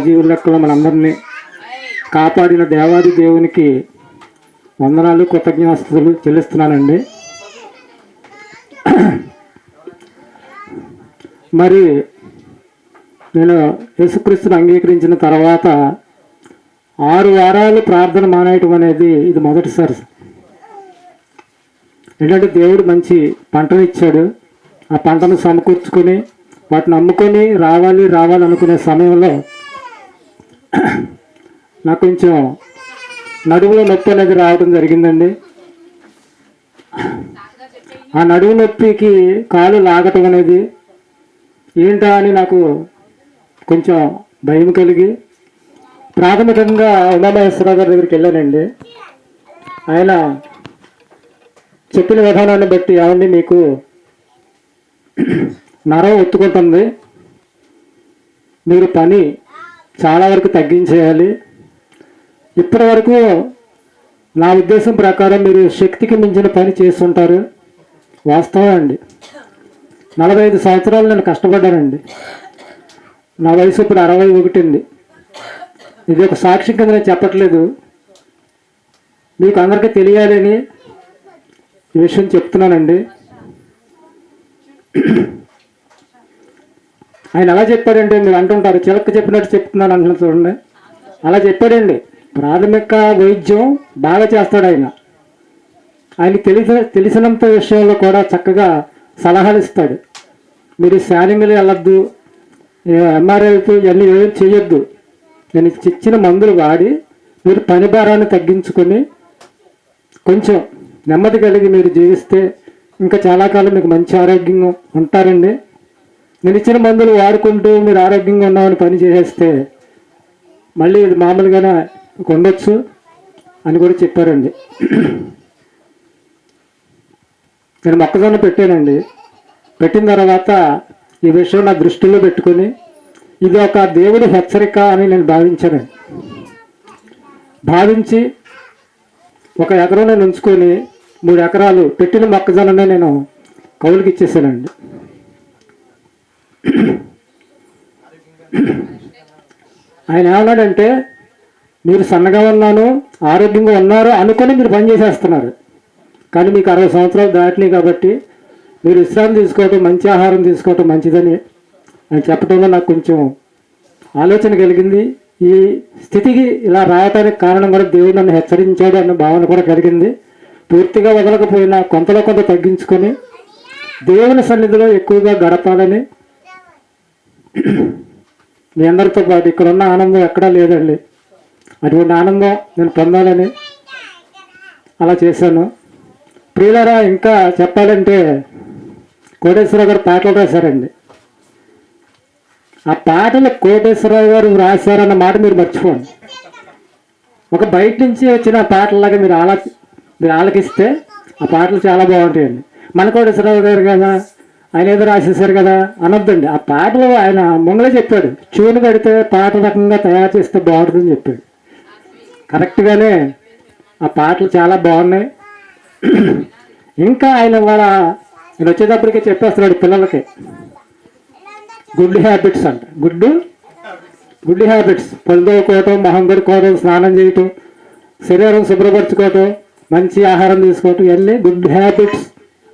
సజీవుల లెక్కలో మనందరినీ కాపాడిన దేవాది దేవునికి వందనాలు కృతజ్ఞతలు చెల్లిస్తున్నానండి. మరి నేను యేసుక్రీస్తుని అంగీకరించిన తర్వాత 6 వారాలు ప్రార్థన మానేయటం అనేది ఇది మొదటిసారి. ఏంటంటే దేవుడు మంచి పంటను ఇచ్చాడు. ఆ పంటను సమకూర్చుకొని వాటిని అమ్ముకొని రావాలి అనుకునే సమయంలో నాకు కొంచెం నడుములో నొప్పి అనేది రావడం జరిగిందండి. ఆ నడుము నొప్పికి కాలు లాగటం అనేది ఏంటా అని నాకు కొంచెం భయం కలిగి ప్రాథమికంగా ఉమామహేశ్వరరావు గారి దగ్గరికి వెళ్ళానండి. ఆయన చెప్పిన విధానాన్ని బట్టి ఏమండి మీకు నరం ఒత్తుకుంటుంది, మీరు పని చాలా వరకు తగ్గించేయాలి. ఇప్పటి వరకు నా ఉద్దేశం ప్రకారం మీరు శక్తికి మించిన పని చేస్తుంటారు. వాస్తవం అండి. 45 సంవత్సరాలు నేను కష్టపడ్డానండి. నా వయసు ఇప్పుడు 61 అండి. ఇది ఒక సాక్షి కింద నేను చెప్పట్లేదు, మీకు అందరికీ తెలియాలని ఈ విషయం చెప్తున్నానండి. ఆయన ఎలా చెప్పాడంటే, మీరు అంటుంటారు చిలక చెప్పినట్టు చెప్తున్నాను అంటున్నారు చూడండి, అలా చెప్పాడండి. ప్రాథమిక వైద్యం బాగా చేస్తాడు ఆయన. ఆయనకి తెలిసినంత విషయంలో కూడా చక్కగా సలహాలు ఇస్తాడు. మీరు స్కానింగ్లు వెళ్ళొద్దు, ఎంఆర్ఐతో ఇవన్నీ ఏం చేయొద్దు, నేను ఇచ్చిన మందులు వాడి మీరు పని భారాన్ని తగ్గించుకొని కొంచెం నెమ్మది కలిగి మీరు జీవిస్తే ఇంకా చాలా కాలం మీకు మంచి ఆరోగ్యంగా ఉంటారండి. నేను ఇచ్చిన మందులు వాడుకుంటూ మీరు ఆరోగ్యంగా ఉన్నామని పని చేసేస్తే మళ్ళీ ఇది మామూలుగానే ఉండొచ్చు అని కూడా చెప్పారండి. నేను మొక్కజొన్న పెట్టానండి. పెట్టిన తర్వాత ఈ విషయం నా దృష్టిలో పెట్టుకొని ఇది ఒక దేవుడి హెచ్చరిక అని నేను భావించానండి. భావించి 1 ఎకరం నేను ఉంచుకొని 3 ఎకరాలు పెట్టిన మొక్కజొన్ననే నేను కౌలుకి ఇచ్చేసానండి. ఆయన ఏమన్నాడంటే, మీరు సన్నగా ఉన్నాను ఆరోగ్యంగా ఉన్నారు అనుకొని మీరు పని చేసేస్తున్నారు, కానీ మీకు 60 సంవత్సరాలు దాటినాయి కాబట్టి మీరు విశ్రాంతి తీసుకోవటం, మంచి ఆహారం తీసుకోవటం మంచిదని ఆయన చెప్పడంలో నాకు కొంచెం ఆలోచన కలిగింది. ఈ స్థితికి ఇలా రావడానికి కారణం కూడా దేవుడు నన్ను హెచ్చరించాడు అన్న భావన కూడా కలిగింది. పూర్తిగా వదలకపోయినా కొంతలో కొంత తగ్గించుకొని దేవుని సన్నిధిలో ఎక్కువగా గడపాలని, మీ అందరితో పాటు ఇక్కడ ఉన్న ఆనందం ఎక్కడా లేదండి, అటువంటి ఆనందం నేను పొందాలని అలా చేశాను. ప్రియులారా, ఇంకా చెప్పాలంటే కోటేశ్వరరావు గారు పాటలు రాశారండి. ఆ పాటలు కోటేశ్వరరావు గారు రాశారన్న మాట మీరు మర్చిపోండి. ఒక బయట నుంచి వచ్చిన పాటలాగా మీరు ఆలకిస్తే ఆ పాటలు చాలా బాగుంటాయండి. మన కోటేశ్వరరావు గారు కదా, ఆయన ఏదో రాసేసారు కదా అనొద్దండి. ఆ పాటలు ఆయన ముంగలే చెప్పాడు, చూను కడితే పాట రకంగా తయారు చేస్తే బాగుంటుందని చెప్పాడు. కరెక్ట్గానే ఆ పాటలు చాలా బాగున్నాయి. ఇంకా ఆయన నేను వచ్చేటప్పటికే చెప్పేస్తున్నాడు పిల్లలకి గుడ్ హ్యాబిట్స్ అంట. గుడ్ హ్యాబిట్స్, పళ్ళు తోముకోవటం, మొహం కడుక్కోవటం, స్నానం చేయటం, శరీరం శుభ్రపరచుకోవటం, మంచి ఆహారం తీసుకోవటం, ఇవన్నీ గుడ్ హ్యాబిట్స్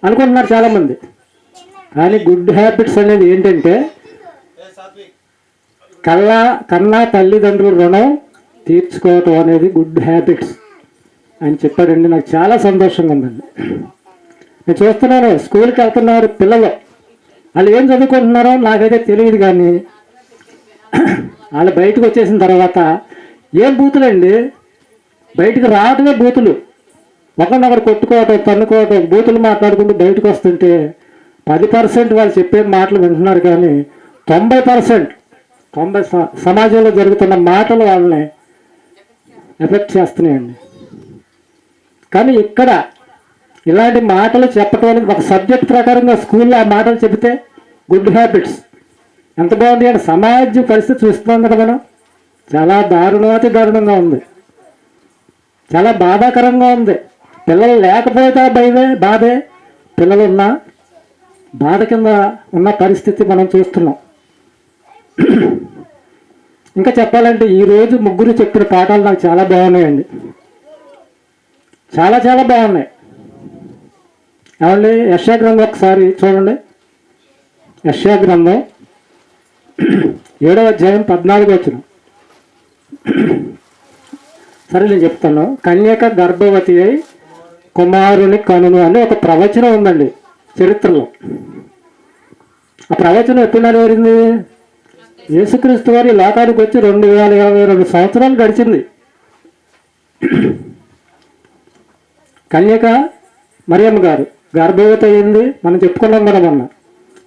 అనుకుంటున్నారు చాలామంది. కానీ గుడ్ హ్యాబిట్స్ అనేది ఏంటంటే కన్నా తల్లిదండ్రుల రుణం తీర్చుకోవటం అనేది గుడ్ హ్యాబిట్స్ అని చెప్పాడండి. నాకు చాలా సంతోషంగా ఉందండి. నేను చూస్తున్నాను స్కూల్కి వెళ్తున్నారు పిల్లలు, వాళ్ళు ఏం చదువుకుంటున్నారో నాకైతే తెలియదు, కానీ వాళ్ళు బయటకు వచ్చేసిన తర్వాత ఏం బూతులండి, బయటకు రావటమే బూతులు, ఒకరినొకరు కొట్టుకోవటం, తన్నుకోవటం, బూతులు మాట్లాడుకుంటూ బయటకు వస్తుంటే 10% వాళ్ళు చెప్పే మాటలు వింటున్నారు, కానీ 90% సమాజంలో జరుగుతున్న మాటలు వాళ్ళని ఎఫెక్ట్ చేస్తున్నాయండి. కానీ ఇక్కడ ఇలాంటి మాటలు చెప్పడానికి ఒక సబ్జెక్ట్ ప్రకారంగా స్కూల్లో ఆ మాటలు చెబితే గుడ్ హ్యాబిట్స్ ఎంత బాగుంది అంటే సమాజ పరిస్థితి చూస్తున్నాం కదా మనం. చాలా దారుణాతి దారుణంగా ఉంది, చాలా బాధాకరంగా ఉంది. పిల్లలు లేకపోతే బాధే, పిల్లలు ఉన్న బాధ కింద ఉన్న పరిస్థితి మనం చూస్తున్నాం. ఇంకా చెప్పాలంటే ఈరోజు ముగ్గురు చెప్పిన పాఠాలు నాకు చాలా బాగున్నాయండి. చాలా చాలా బాగున్నాయి. ఏమండి, యెషయా గ్రంథం ఒకసారి చూడండి. యెషయా గ్రంథం 7వ అధ్యాయం 14 సరే నేను చెప్తాను. కన్యక గర్భవతి అయి కుమారుని కనును అని ఒక ప్రవచనం ఉందండి చరిత్రలో. ఆ ప్రవచనం ఎప్పుడు నెరవేరింది? యేసుక్రీస్తు వారి లోకానికి వచ్చి 2022 సంవత్సరాలు గడిచింది. కన్యక మరియమ్మ గారు గర్భవతి అయింది. మనం చెప్పుకున్నాం కదా మొన్న.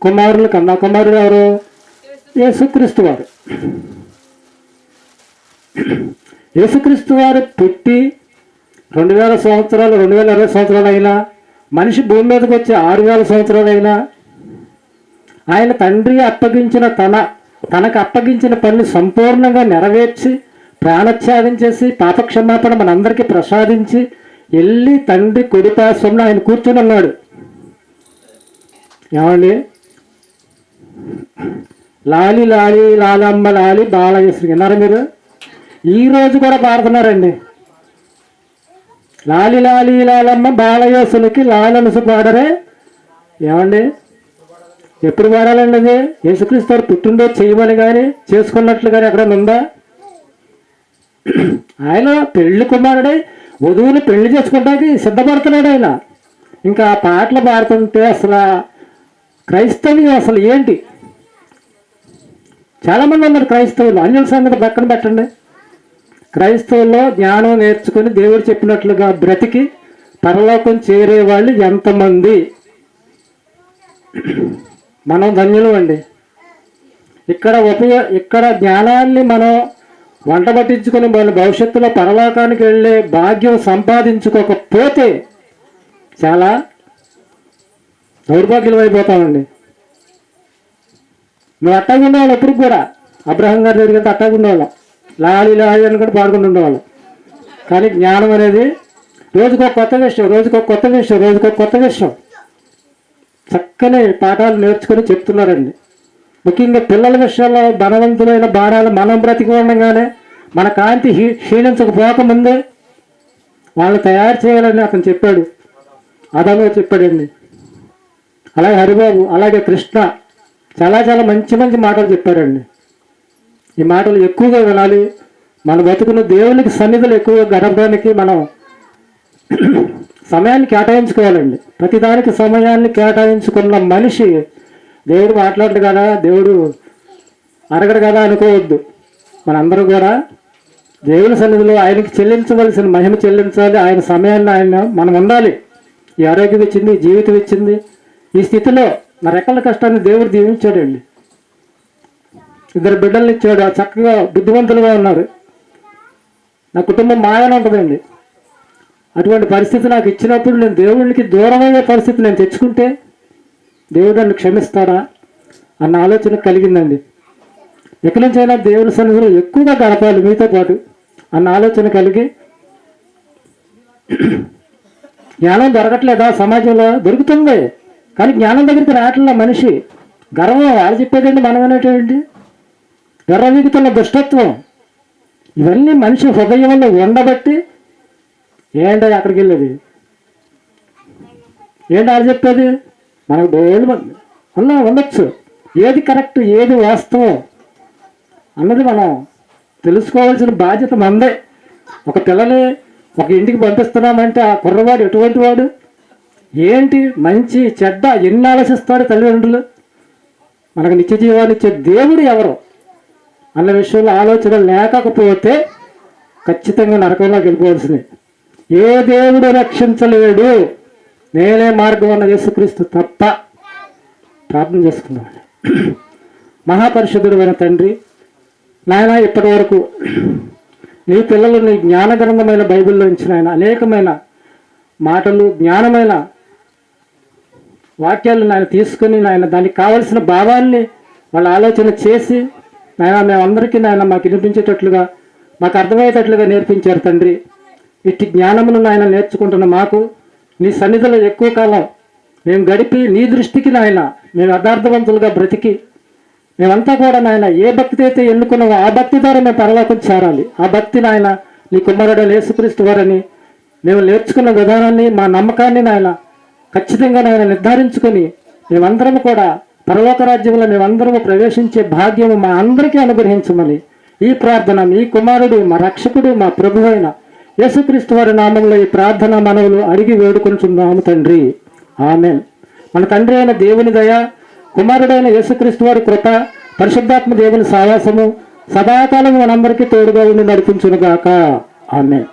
కుమారులు కన్నా. కుమారుడు ఎవరు? యేసుక్రీస్తు వారు. యేసుక్రీస్తు వారు పుట్టి 2000 సంవత్సరాలు 2020 సంవత్సరాలు అయినా, మనిషి భూమి మీదకి వచ్చి 6000 సంవత్సరాలు అయినా, ఆయన తండ్రి అప్పగించిన తనకు అప్పగించిన పనులు సంపూర్ణంగా నెరవేర్చి ప్రాణత్యాగం చేసి పాపక్షమాపణ మనందరికీ ప్రసాదించి వెళ్ళి తండ్రి కుడిపార్శ్వంలో ఆయన కూర్చొని ఉన్నాడు. ఏమండి, లాలి లాలి లాలమ్మ లాలి బాలయేశ్వరి విన్నారా మీరు? ఈరోజు కూడా పాడుతున్నారండి. లాలి లాలి లాలమ్మ బాలయేసునికి లాలనుసు పాడరే. ఏమండి, ఎప్పుడు పాడాలండి అది? యేసుక్రీస్తు వారు పుట్టినరోజు చేయమని కానీ చేసుకున్నట్లు కానీ ఎక్కడ ఉందా? ఆయన పెళ్లి కుమారుడై వధువుని పెళ్లి చేసుకోవడానికి సిద్ధపడుతున్నాడు ఆయన. ఇంకా ఆ పాటలు పాడుతుంటే అసలు క్రైస్తవ్యం అసలు ఏంటి? చాలామంది ఉన్నారు క్రైస్తవులు. అన్యుల సంగతి పక్కన పెట్టండి. క్రైస్తవుల్లో జ్ఞానం నేర్చుకుని దేవుడు చెప్పినట్లుగా బ్రతికి పరలోకం చేరే వాళ్ళు ఎంతమంది? మనం ధన్యులు అండి. ఇక్కడ జ్ఞానాన్ని మనం వంట పట్టించుకొని మన భవిష్యత్తులో పరలోకానికి వెళ్ళే భాగ్యం సంపాదించుకోకపోతే చాలా దౌర్భాగ్యం అయిపోతామండి. నువ్వు అట్టాగా ఉండేవాళ్ళు ఎప్పుడు కూడా. అబ్రహం గారి దగ్గరికి అట్టాగా ఉండేవాళ్ళం. లాలి లాలి అని కూడా పాడుకుంటూ ఉండేవాళ్ళం. కానీ జ్ఞానం అనేది రోజుకొక కొత్త విషయం, రోజుకొక కొత్త విషయం, రోజుకొక కొత్త విషయం. చక్కని పాఠాలు నేర్చుకొని చెప్తున్నారండి. ముఖ్యంగా పిల్లల విషయాల్లో ధనవంతులైన బాణాలు మనం బ్రతికి ఉండగానే మన కాంతి క్షీణించకపోకముందే వాళ్ళు తయారు చేయాలని అతను చెప్పాడు. అదనో చెప్పాడండి. అలాగే హరిబాబు, అలాగే కృష్ణ చాలా చాలా మంచి మంచి మాటలు చెప్పారండి. ఈ మాటలు ఎక్కువగా వినాలి. మన బతుకును దేవునికి సన్నిధులు ఎక్కువగా గడపడానికి మనం సమయాన్ని కేటాయించుకోవాలండి. ప్రతిదానికి సమయాన్ని కేటాయించుకున్న మనిషి దేవుడు మాట్లాడడు కదా, దేవుడు అడగడు కదా అనుకోవద్దు. మనందరూ కూడా దేవుని సన్నిధిలో ఆయనకి చెల్లించవలసిన మహిమ చెల్లించాలి. ఆయన సమయాన్ని మనం ఉండాలి. ఈ ఆరోగ్యం ఇచ్చింది, జీవితం ఇచ్చింది. ఈ స్థితిలో నా రెక్కల కష్టాన్ని దేవుడు దీవించాడండి. 2 బిడ్డల్ని ఇచ్చాడు. చక్కగా బుద్ధివంతులుగా ఉన్నారు. నా కుటుంబం మాయన ఉంటుందండి. అటువంటి పరిస్థితి నాకు ఇచ్చినప్పుడు నేను దేవునికి దూరమయ్యే పరిస్థితి నేను తెచ్చుకుంటే దేవుడు నన్ను క్షమిస్తాడా అన్న ఆలోచన కలిగిందండి. ఎక్కడి నుంచైనా దేవుని సన్నిధిలో ఎక్కువగా గడపాలి మీతో పాటు అన్న ఆలోచన కలిగి, జ్ఞానం దొరకట్లేదా సమాజంలో? దొరుకుతుంది, కానీ జ్ఞానం దగ్గరికి రావట్లే మనిషి. గర్వం, వాళ్ళు చెప్పేదండి మనం అనేటువంటి గర్వవిగుతున్న దుష్టత్వం, ఇవన్నీ మనిషి హృదయంలో ఉండబట్టి ఏంటో అక్కడికి వెళ్ళేది? ఏంటి వాళ్ళు చెప్పేది? మనకు డోళ్ళు ఉండొచ్చు. ఏది కరెక్ట్, ఏది వాస్తవం అన్నది మనం తెలుసుకోవాల్సిన బాధ్యత మనదే. ఒక పిల్లని ఒక ఇంటికి పంపిస్తున్నామంటే ఆ కుర్రవాడు ఎటువంటి వాడు, ఏంటి, మంచి చెడ్డ ఎన్ని ఆలోచిస్తాడు తల్లిదండ్రులు? మనకు నిత్య జీవాన్ని ఇచ్చే దేవుడు ఎవరు అన్న విషయంలో ఆలోచన లేకపోతే ఖచ్చితంగా నరకంలోకి వెళ్ళిపోవాల్సింది. ఏ దేవుడు రక్షించలేడు, నేనే మార్గం అన్న యేసుక్రీస్తు తప్ప. ప్రార్థన చేసుకున్నాను. మహాపరిశుద్ధుడైన తండ్రి, నాయన ఇప్పటి వరకు నీ పిల్లలు నీ జ్ఞానగ్రంథమైన బైబిల్లో ఇచ్చిన ఆయన అనేకమైన మాటలు, జ్ఞానమైన వాక్యాలు నాయన తీసుకుని నాయన దానికి కావలసిన భావాన్ని వాళ్ళు ఆలోచన చేసి నాయన మేమందరికీ నాయన మాకు వినిపించేటట్లుగా, మాకు అర్థమయ్యేటట్లుగా నేర్పించారు తండ్రి. ఇట్టి జ్ఞానమును నాయన నేర్చుకుంటున్న మాకు నీ సన్నిధిలో ఎక్కువ కాలం మేము గడిపి నీ దృష్టికి నాయన మేము యథార్థవంతులుగా బ్రతికి మేమంతా కూడా నాయన ఏ భక్తి అయితే ఎన్నుకున్నామో ఆ భక్తి ద్వారా మేము పరలోకం చేరాలి. ఆ భక్తి నాయన నీ కుమారుడు యేసుక్రీస్తు వారని మేము నేర్చుకున్న విధానాన్ని మా నమ్మకాన్ని నాయన ఖచ్చితంగా నాయన నిర్ధారించుకొని మేమందరం కూడా పరలోక రాజ్యంలో మేమందరము ప్రవేశించే భాగ్యము మా అందరికీ అనుగ్రహించమని ఈ ప్రార్థన మీ కుమారుడు మా రక్షకుడు మా ప్రభు అయిన యేసుక్రీస్తు వారి నామంలో ఈ ప్రార్థన మనవులు అడిగి వేడుకొంచున్నాము తండ్రి. ఆమేన్. మన తండ్రి అయిన దేవుని దయ, కుమారుడైన యేసుక్రీస్తు వారి కృప, పరిశుద్ధాత్మ దేవుని సావాసము సదాకాలం మనందరికీ తోడుగా ఉండి నడిపించునుగాక. ఆమేన్.